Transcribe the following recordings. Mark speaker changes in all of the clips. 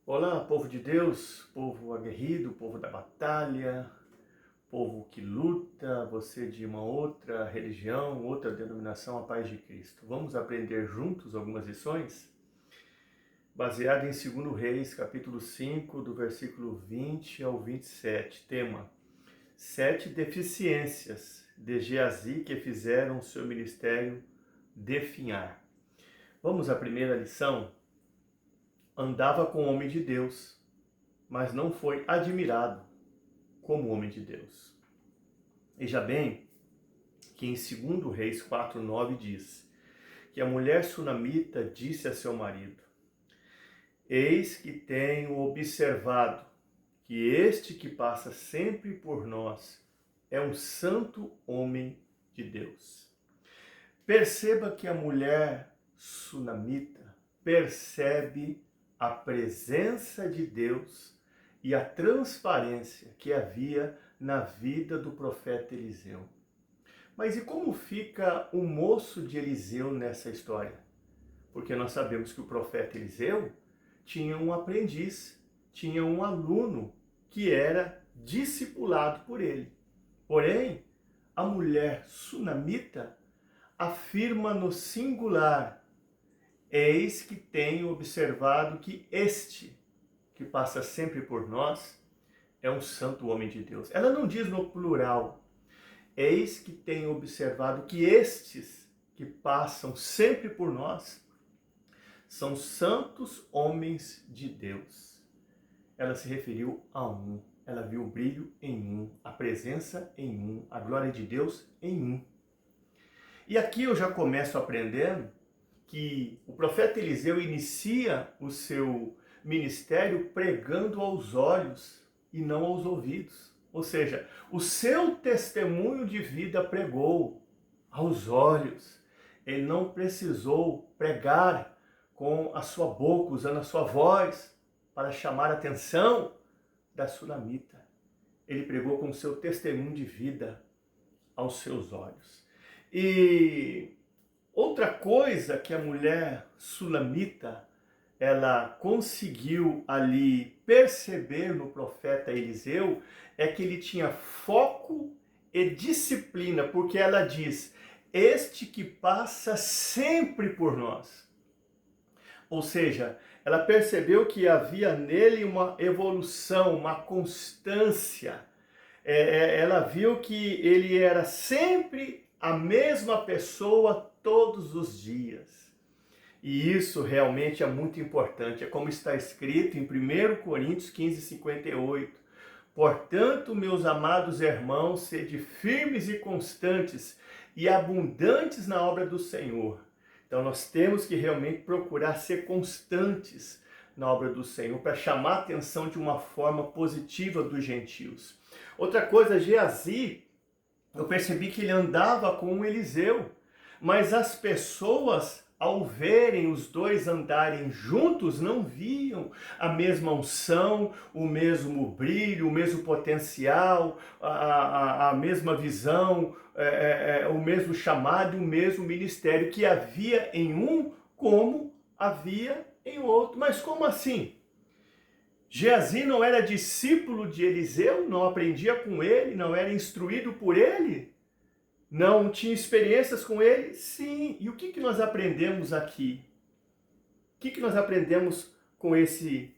Speaker 1: Olá, povo de Deus, povo aguerrido, povo da batalha, povo que luta, você de uma outra religião, outra denominação, a paz de Cristo. Vamos aprender juntos algumas lições? Baseado em 2 Reis, capítulo 5, do versículo 20 ao 27. Tema: 7 deficiências de Geazi que fizeram seu ministério definhar. Vamos à primeira lição? Andava com o homem de Deus, mas não foi admirado como homem de Deus. Veja bem que em 2 Reis 4:9 diz que a mulher sunamita disse a seu marido: eis que tenho observado que este que passa sempre por nós é um santo homem de Deus. Perceba que a mulher sunamita percebe a presença de Deus e a transparência que havia na vida do profeta Eliseu. Mas e como fica o moço de Eliseu nessa história? Porque nós sabemos que o profeta Eliseu tinha um aprendiz, tinha um aluno que era discipulado por ele. Porém, a mulher sunamita afirma no singular: eis que tenho observado que este, que passa sempre por nós, é um santo homem de Deus. Ela não diz no plural: eis que tenho observado que estes que passam sempre por nós são santos homens de Deus. Ela se referiu a um. Ela viu o brilho em um, a presença em um, a glória de Deus em um. E aqui eu já começo aprendendo que o profeta Eliseu inicia o seu ministério pregando aos olhos e não aos ouvidos. Ou seja, o seu testemunho de vida pregou aos olhos. Ele não precisou pregar com a sua boca, usando a sua voz para chamar a atenção da sunamita. Ele pregou com o seu testemunho de vida aos seus olhos. E outra coisa que a mulher sulamita, ela conseguiu ali perceber no profeta Eliseu, é que ele tinha foco e disciplina, porque ela diz: este que passa sempre por nós. Ou seja, ela percebeu que havia nele uma evolução, uma constância. Ela viu que ele era sempre a mesma pessoa todos os dias. E isso realmente é muito importante. É como está escrito em 1 Coríntios 15:58. Portanto, meus amados irmãos, sede firmes e constantes e abundantes na obra do Senhor. Então nós temos que realmente procurar ser constantes na obra do Senhor para chamar a atenção de uma forma positiva dos gentios. Outra coisa, Geazi, eu percebi que ele andava com o Eliseu, mas as pessoas, ao verem os dois andarem juntos, não viam a mesma unção, o mesmo brilho, o mesmo potencial, a mesma visão, o mesmo chamado, o mesmo ministério que havia em um, como havia em outro. Mas como assim? Geazi não era discípulo de Eliseu, não aprendia com ele, não era instruído por ele? Não tinha experiências com ele? Sim. E o que nós aprendemos aqui? O que nós aprendemos com esse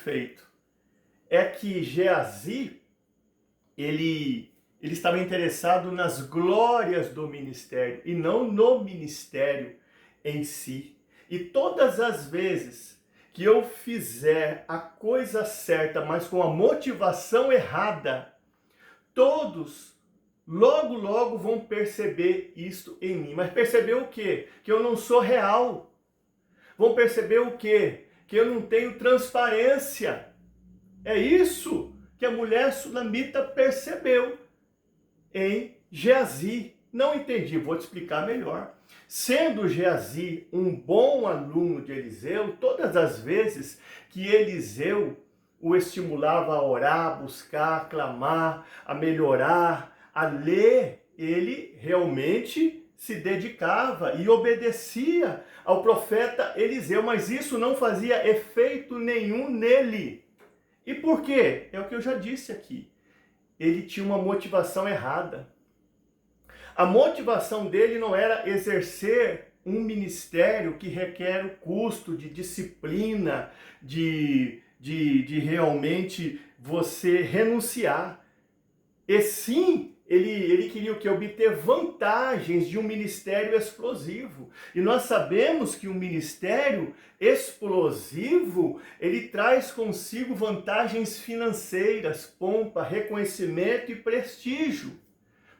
Speaker 1: feito? É que Geazi, ele estava interessado nas glórias do ministério e não no ministério em si. E todas as vezes que eu fizer a coisa certa, mas com a motivação errada, todos logo vão perceber isso em mim. Mas perceber o quê? Que eu não sou real. Vão perceber o quê? Que eu não tenho transparência. É isso que a mulher sunamita percebeu em Geazi. Não entendi, vou te explicar melhor. Sendo Geazi um bom aluno de Eliseu, todas as vezes que Eliseu o estimulava a orar, a buscar, a clamar, a melhorar, a ler, ele realmente se dedicava e obedecia ao profeta Eliseu, mas isso não fazia efeito nenhum nele. E por quê? É o que eu já disse aqui. Ele tinha uma motivação errada. A motivação dele não era exercer um ministério que requer o custo de disciplina, de realmente você renunciar. E sim, ele queria o quê? Obter vantagens de um ministério explosivo. E nós sabemos que um ministério explosivo, ele traz consigo vantagens financeiras, pompa, reconhecimento e prestígio.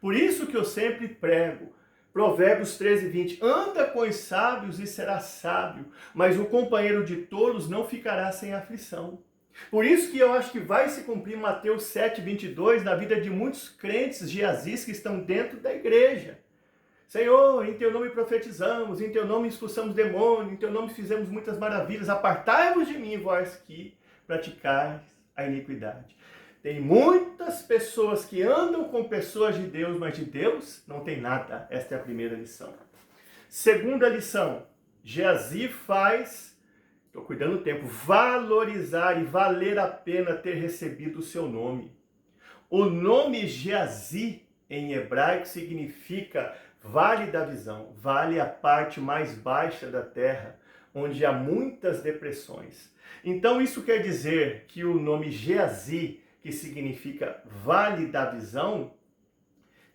Speaker 1: Por isso que eu sempre prego, Provérbios 13:20, anda com os sábios e serás sábio, mas o companheiro de tolos não ficará sem aflição. Por isso que eu acho que vai se cumprir Mateus 7:22 na vida de muitos crentes geazis que estão dentro da igreja. Senhor, em teu nome profetizamos, em teu nome expulsamos demônio, em teu nome fizemos muitas maravilhas, apartai-vos de mim, vós que praticais a iniquidade. Tem muitas pessoas que andam com pessoas de Deus, mas de Deus não tem nada. Esta é a primeira lição. Segunda lição, Geazi faz, estou cuidando do tempo, valorizar e valer a pena ter recebido o seu nome. O nome Geazi em hebraico significa vale da visão, vale a parte mais baixa da terra, onde há muitas depressões. Então isso quer dizer que o nome Geazi, que significa vale da visão,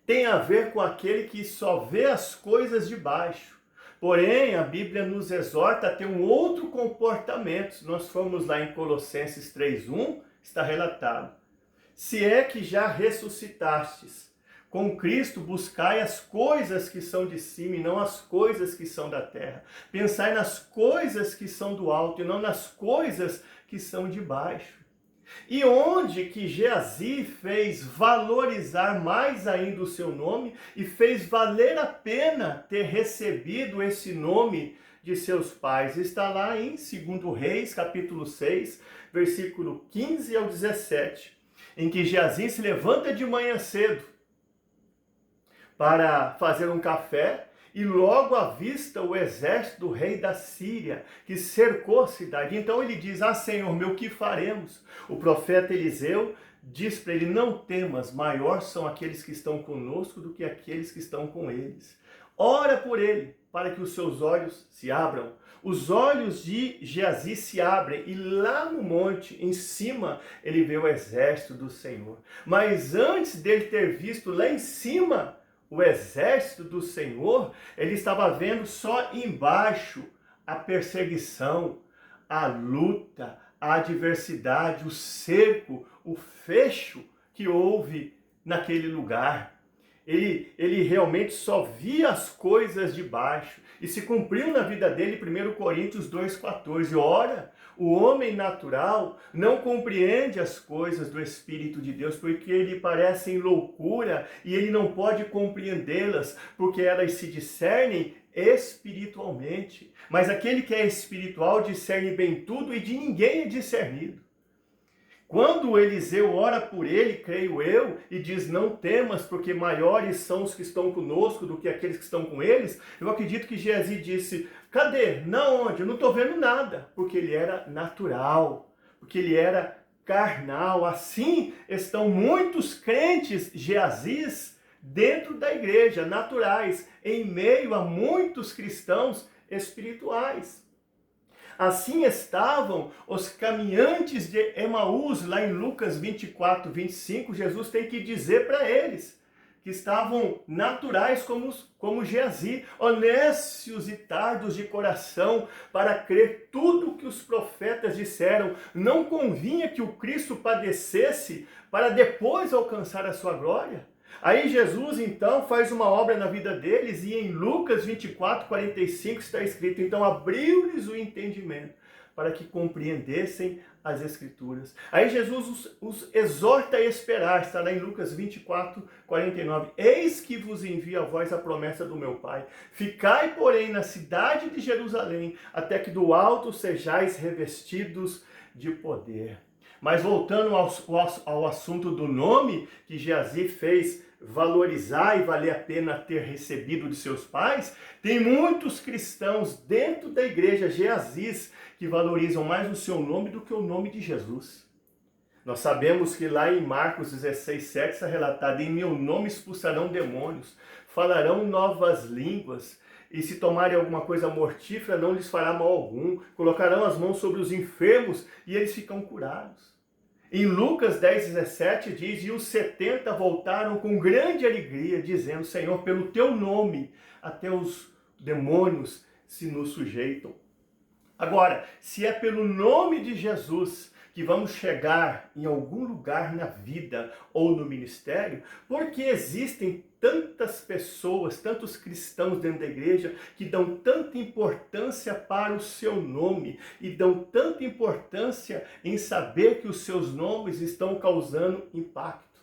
Speaker 1: tem a ver com aquele que só vê as coisas de baixo. Porém, a Bíblia nos exorta a ter um outro comportamento. Se nós formos lá em Colossenses 3:1, está relatado: se é que já ressuscitastes com Cristo, buscai as coisas que são de cima e não as coisas que são da terra. Pensai nas coisas que são do alto e não nas coisas que são de baixo. E onde que Geazi fez valorizar mais ainda o seu nome e fez valer a pena ter recebido esse nome de seus pais? Está lá em 2 Reis, capítulo 6, versículo 15 ao 17, em que Geazi se levanta de manhã cedo para fazer um café e logo avista o exército do rei da Síria, que cercou a cidade. Então ele diz: ah, Senhor meu, o que faremos? O profeta Eliseu diz para ele: não temas, maior são aqueles que estão conosco do que aqueles que estão com eles. Ora por ele, para que os seus olhos se abram. Os olhos de Geazi se abrem e lá no monte, em cima, ele vê o exército do Senhor. Mas antes dele ter visto lá em cima o exército do Senhor, ele estava vendo só embaixo a perseguição, a luta, a adversidade, o cerco, o fecho que houve naquele lugar. Ele realmente só via as coisas de baixo. E se cumpriu na vida dele 1 Coríntios 2,14. Ora, o homem natural não compreende as coisas do Espírito de Deus, porque lhe parecem loucura e ele não pode compreendê-las, porque elas se discernem espiritualmente. Mas aquele que é espiritual discerne bem tudo e de ninguém é discernido. Quando Eliseu ora por ele, creio eu, e diz: não temas, porque maiores são os que estão conosco do que aqueles que estão com eles, eu acredito que Geazi disse: cadê? Na onde? Eu não estou vendo nada. Porque ele era natural, porque ele era carnal. Assim estão muitos crentes Geazis dentro da igreja, naturais, em meio a muitos cristãos espirituais. Assim estavam os caminhantes de Emaús, lá em Lucas 24:25, Jesus tem que dizer para eles que estavam naturais como Geazi, honestos e tardos de coração, para crer tudo o que os profetas disseram. Não convinha que o Cristo padecesse para depois alcançar a sua glória? Aí Jesus então faz uma obra na vida deles e em Lucas 24:45 está escrito: então abriu-lhes o entendimento para que compreendessem as Escrituras. Aí Jesus os exorta a esperar, está lá em Lucas 24:49. Eis que vos envio a vós a promessa do meu Pai. Ficai, porém, na cidade de Jerusalém, até que do alto sejais revestidos de poder. Mas voltando ao assunto do nome que Geazi fez valorizar e valer a pena ter recebido de seus pais, tem muitos cristãos dentro da igreja Geazi que valorizam mais o seu nome do que o nome de Jesus. Nós sabemos que lá em Marcos 16:7 está relatado: em meu nome expulsarão demônios, falarão novas línguas, e se tomarem alguma coisa mortífera não lhes fará mal algum, colocarão as mãos sobre os enfermos e eles ficam curados. Em Lucas 10:17 diz: e os 70 voltaram com grande alegria, dizendo: Senhor, pelo teu nome até os demônios se nos sujeitam. Agora, se é pelo nome de Jesus que vamos chegar em algum lugar na vida ou no ministério, porque existem tantas pessoas, tantos cristãos dentro da igreja que dão tanta importância para o seu nome e dão tanta importância em saber que os seus nomes estão causando impacto.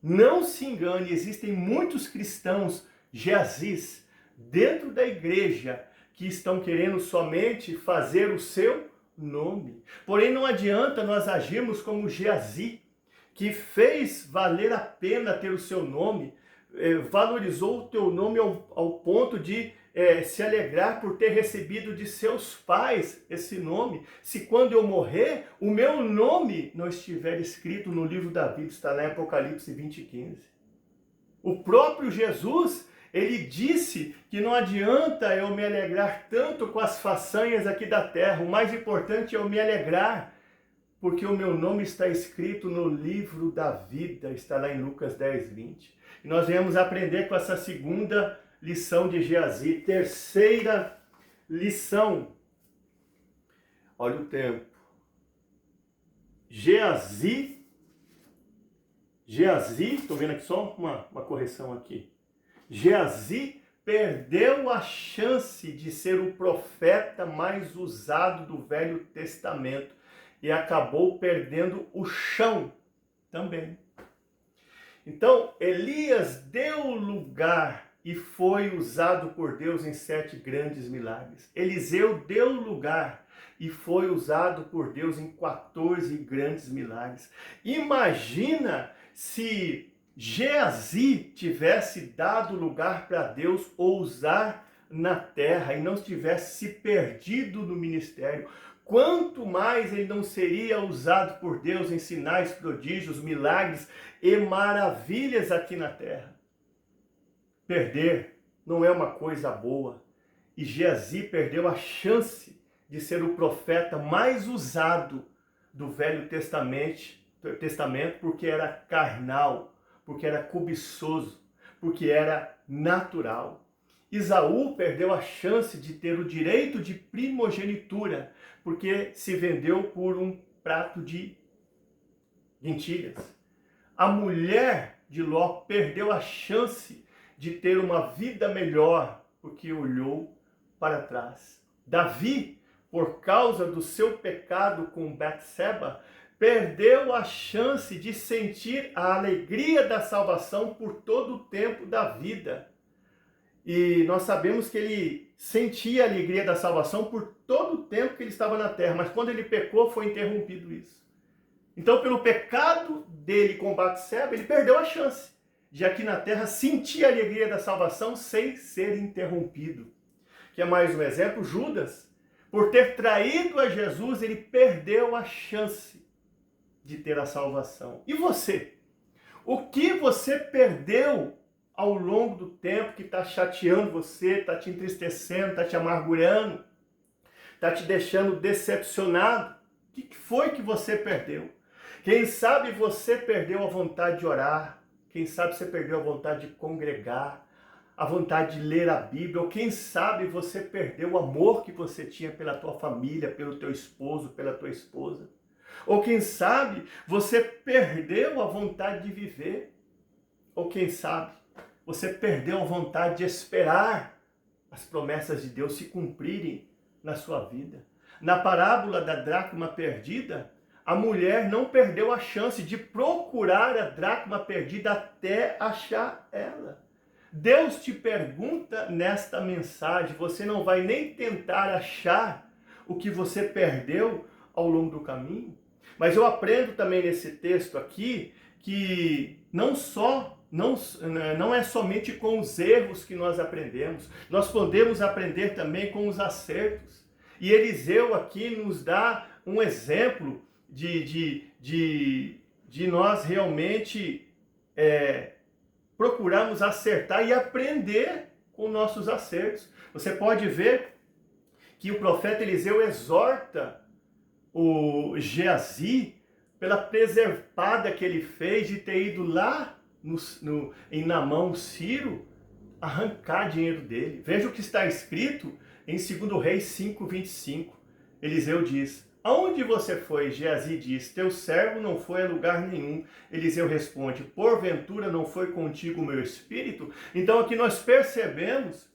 Speaker 1: Não se engane, existem muitos cristãos Geazis dentro da igreja que estão querendo somente fazer o seu nome. Porém, não adianta nós agirmos como Geazi, que fez valer a pena ter o seu nome, valorizou o teu nome ao ponto de se alegrar por ter recebido de seus pais esse nome. Se quando eu morrer, o meu nome não estiver escrito no livro da vida, está lá em Apocalipse 20:15. O próprio Jesus, ele disse que não adianta eu me alegrar tanto com as façanhas aqui da terra, o mais importante é eu me alegrar, porque o meu nome está escrito no livro da vida, está lá em Lucas 10:20. E nós viemos aprender com essa segunda lição de Geazi. Terceira lição, olha o tempo. Geazi, estou vendo aqui só uma correção aqui. Geazi perdeu a chance de ser o profeta mais usado do Velho Testamento e acabou perdendo o chão também. Então, Elias deu lugar e foi usado por Deus em 7 grandes milagres. Eliseu deu lugar e foi usado por Deus em 14 grandes milagres. Imagina se Geazi tivesse dado lugar para Deus ousar na terra e não tivesse se perdido no ministério. Quanto mais ele não seria usado por Deus em sinais, prodígios, milagres e maravilhas aqui na terra. Perder não é uma coisa boa. E Geazi perdeu a chance de ser o profeta mais usado do Velho Testamento porque era carnal, porque era cobiçoso, porque era natural. Esaú perdeu a chance de ter o direito de primogenitura, porque se vendeu por um prato de lentilhas. A mulher de Ló perdeu a chance de ter uma vida melhor, porque olhou para trás. Davi, por causa do seu pecado com Betseba, perdeu a chance de sentir a alegria da salvação por todo o tempo da vida. E nós sabemos que ele sentia a alegria da salvação por todo o tempo que ele estava na terra, mas quando ele pecou foi interrompido isso. Então, pelo pecado dele com Betseba, ele perdeu a chance de aqui na terra sentir a alegria da salvação sem ser interrompido. Que é mais um exemplo, Judas, por ter traído a Jesus, ele perdeu a chance de ter a salvação. E você? O que você perdeu ao longo do tempo que está chateando você, está te entristecendo, está te amargurando, está te deixando decepcionado? O que foi que você perdeu? Quem sabe você perdeu a vontade de orar, quem sabe você perdeu a vontade de congregar, a vontade de ler a Bíblia, ou quem sabe você perdeu o amor que você tinha pela tua família, pelo teu esposo, pela tua esposa. Ou quem sabe você perdeu a vontade de viver, ou quem sabe você perdeu a vontade de esperar as promessas de Deus se cumprirem na sua vida. Na parábola da dracma perdida, a mulher não perdeu a chance de procurar a dracma perdida até achar ela. Deus te pergunta nesta mensagem, você não vai nem tentar achar o que você perdeu ao longo do caminho? Mas eu aprendo também nesse texto aqui que não só não é somente com os erros que nós aprendemos, nós podemos aprender também com os acertos. E Eliseu aqui nos dá um exemplo de nós realmente procurarmos acertar e aprender com nossos acertos. Você pode ver que o profeta Eliseu exorta o Geazi pela preservada que ele fez de ter ido lá em Naamã, o Ciro, arrancar dinheiro dele. Veja o que está escrito em 2 Reis 5:25. Eliseu diz: aonde você foi? Geazi diz: teu servo não foi a lugar nenhum. Eliseu responde: porventura não foi contigo o meu espírito? Então aqui nós percebemos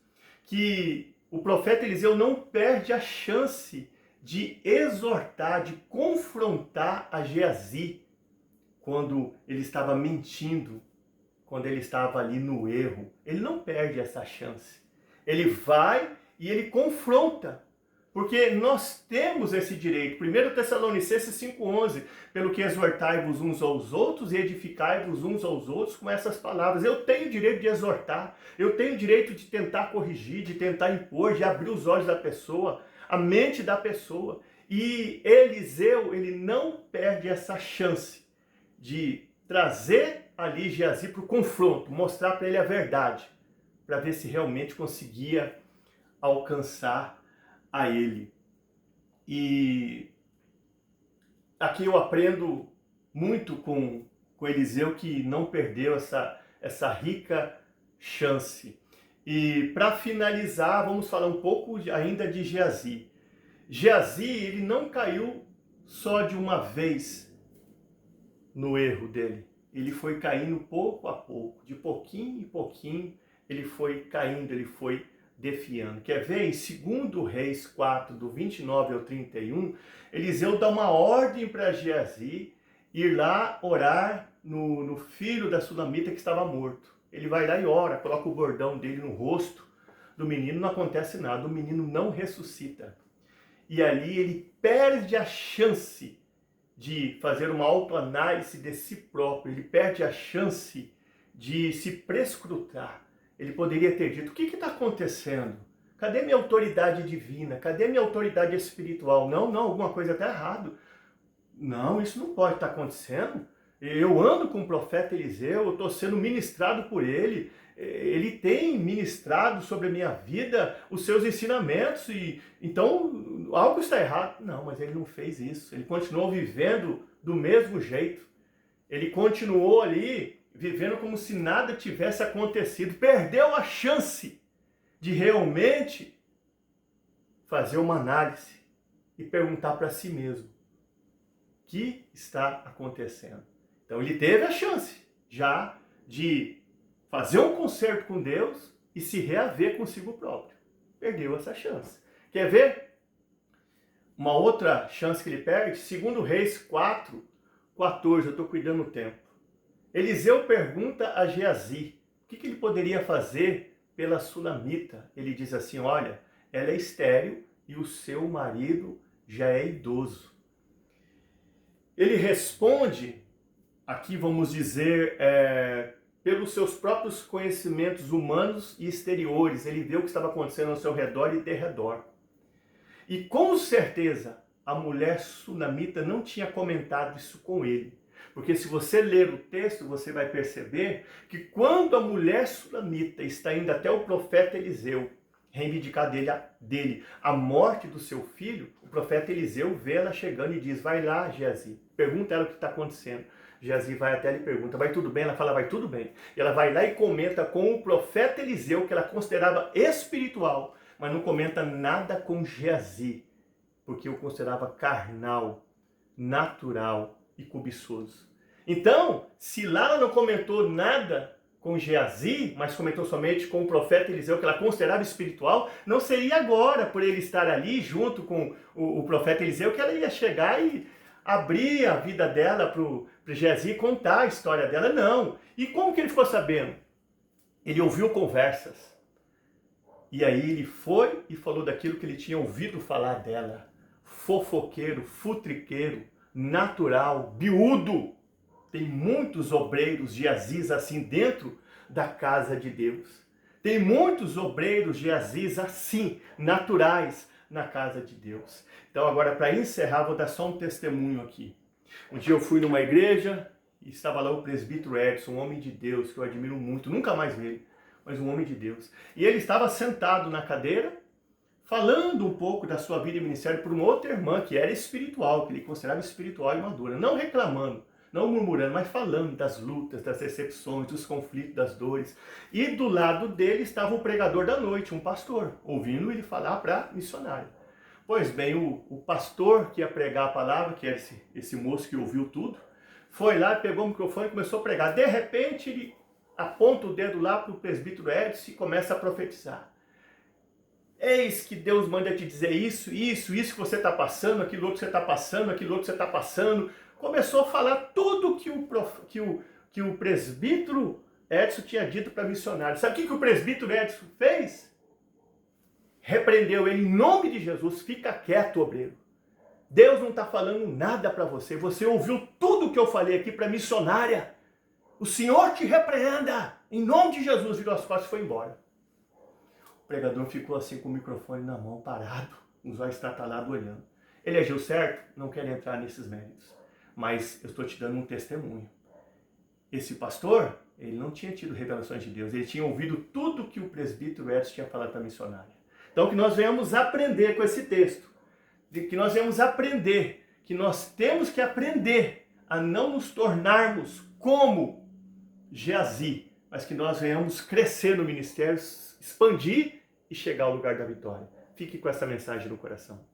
Speaker 1: que o profeta Eliseu não perde a chance de exortar, de confrontar a Geazi quando ele estava mentindo, quando ele estava ali no erro. Ele não perde essa chance. Ele vai e ele confronta, porque nós temos esse direito. 1 Tessalonicenses 5:11, pelo que exortai-vos uns aos outros e edificai-vos uns aos outros com essas palavras. Eu tenho o direito de exortar, eu tenho o direito de tentar corrigir, de tentar impor, de abrir os olhos da pessoa, a mente da pessoa. E Eliseu, ele não perde essa chance de trazer ali Geazi para o confronto, mostrar para ele a verdade, para ver se realmente conseguia alcançar a ele. E aqui eu aprendo muito com Eliseu, que não perdeu essa rica chance. E para finalizar, vamos falar um pouco ainda de Geazi. Geazi, ele não caiu só de uma vez no erro dele. Ele foi caindo pouco a pouco, de pouquinho em pouquinho, ele foi caindo, ele foi defiando. Quer ver? Em 2 Reis 4, do 29 ao 31, Eliseu dá uma ordem para Geazi ir lá orar no filho da Sulamita que estava morto. Ele vai lá e ora, coloca o bordão dele no rosto do menino, não acontece nada, o menino não ressuscita. E ali ele perde a chance de fazer uma autoanálise de si próprio, ele perde a chance de se prescrutar. Ele poderia ter dito: o que está acontecendo? Cadê minha autoridade divina? Cadê minha autoridade espiritual? Não, alguma coisa está errado. Não, isso não pode estar acontecendo. Eu ando com o profeta Eliseu, eu estou sendo ministrado por ele. Ele tem ministrado sobre a minha vida os seus ensinamentos, e então algo está errado. Não, mas ele não fez isso. Ele continuou vivendo do mesmo jeito. Ele continuou ali vivendo como se nada tivesse acontecido. Perdeu a chance de realmente fazer uma análise e perguntar para si mesmo: o que está acontecendo? Então ele teve a chance já de fazer um concerto com Deus e se reaver consigo próprio. Perdeu essa chance. Quer ver? Uma outra chance que ele perde, 2 Reis 4:14, eu estou cuidando do tempo. Eliseu pergunta a Geazi o que ele poderia fazer pela Sulamita. Ele diz assim: olha, ela é estéril e o seu marido já é idoso. Ele responde, aqui vamos dizer, pelos seus próprios conhecimentos humanos e exteriores. Ele vê o que estava acontecendo ao seu redor e derredor. E com certeza a mulher sunamita não tinha comentado isso com ele. Porque se você ler o texto, você vai perceber que quando a mulher sunamita está indo até o profeta Eliseu reivindicar dele a morte do seu filho, o profeta Eliseu vê ela chegando e diz: vai lá, Geazi, pergunta ela o que está acontecendo. Geazi vai até ela e pergunta: vai tudo bem? Ela fala: vai tudo bem. E ela vai lá e comenta com o profeta Eliseu, que ela considerava espiritual, mas não comenta nada com Geazi, porque o considerava carnal, natural e cobiçoso. Então, se lá ela não comentou nada com Geazi, mas comentou somente com o profeta Eliseu, que ela considerava espiritual, não seria agora, por ele estar ali junto com o profeta Eliseu, que ela ia chegar e abrir a vida dela para o Geazi e contar a história dela. Não. E como que ele ficou sabendo? Ele ouviu conversas. E aí ele foi e falou daquilo que ele tinha ouvido falar dela. Fofoqueiro, futriqueiro, natural, biúdo. Tem muitos obreiros de Aziz assim dentro da casa de Deus. Tem muitos obreiros de Aziz assim, naturais, na casa de Deus. Então agora, para encerrar, vou dar só um testemunho aqui. Um dia eu fui numa igreja e estava lá o presbítero Edson, um homem de Deus que eu admiro muito, nunca mais vi ele, mas um homem de Deus. E ele estava sentado na cadeira, falando um pouco da sua vida e ministério para uma outra irmã que era espiritual, que ele considerava espiritual e madura, não reclamando, não murmurando, mas falando das lutas, das decepções, dos conflitos, das dores. E do lado dele estava o pregador da noite, um pastor, ouvindo ele falar para missionário. Pois bem, o pastor que ia pregar a palavra, que era esse moço que ouviu tudo, foi lá, pegou o microfone e começou a pregar. De repente, ele aponta o dedo lá para o presbítero Edson e começa a profetizar. Eis que Deus manda te dizer isso que você está passando, aquilo outro que você está passando, aquilo outro que você está passando. Começou a falar tudo que o presbítero Edson tinha dito para missionário. Sabe o que o presbítero Edson fez? Repreendeu ele em nome de Jesus. Fica quieto, obreiro. Deus não está falando nada para você. Você ouviu tudo que eu falei aqui para missionária. O Senhor te repreenda. Em nome de Jesus, virou as costas e foi embora. O pregador ficou assim com o microfone na mão, parado, os olhos estatalados olhando. Ele agiu certo? Não quero entrar nesses méritos. Mas eu estou te dando um testemunho. Esse pastor, ele não tinha tido revelações de Deus. Ele tinha ouvido tudo que o presbítero Edson tinha falado para a missionária. Então que nós venhamos aprender com esse texto. Que nós venhamos aprender. Que nós temos que aprender a não nos tornarmos como Geazi. Mas que nós venhamos crescer no ministério, expandir e chegar ao lugar da vitória. Fique com essa mensagem no coração.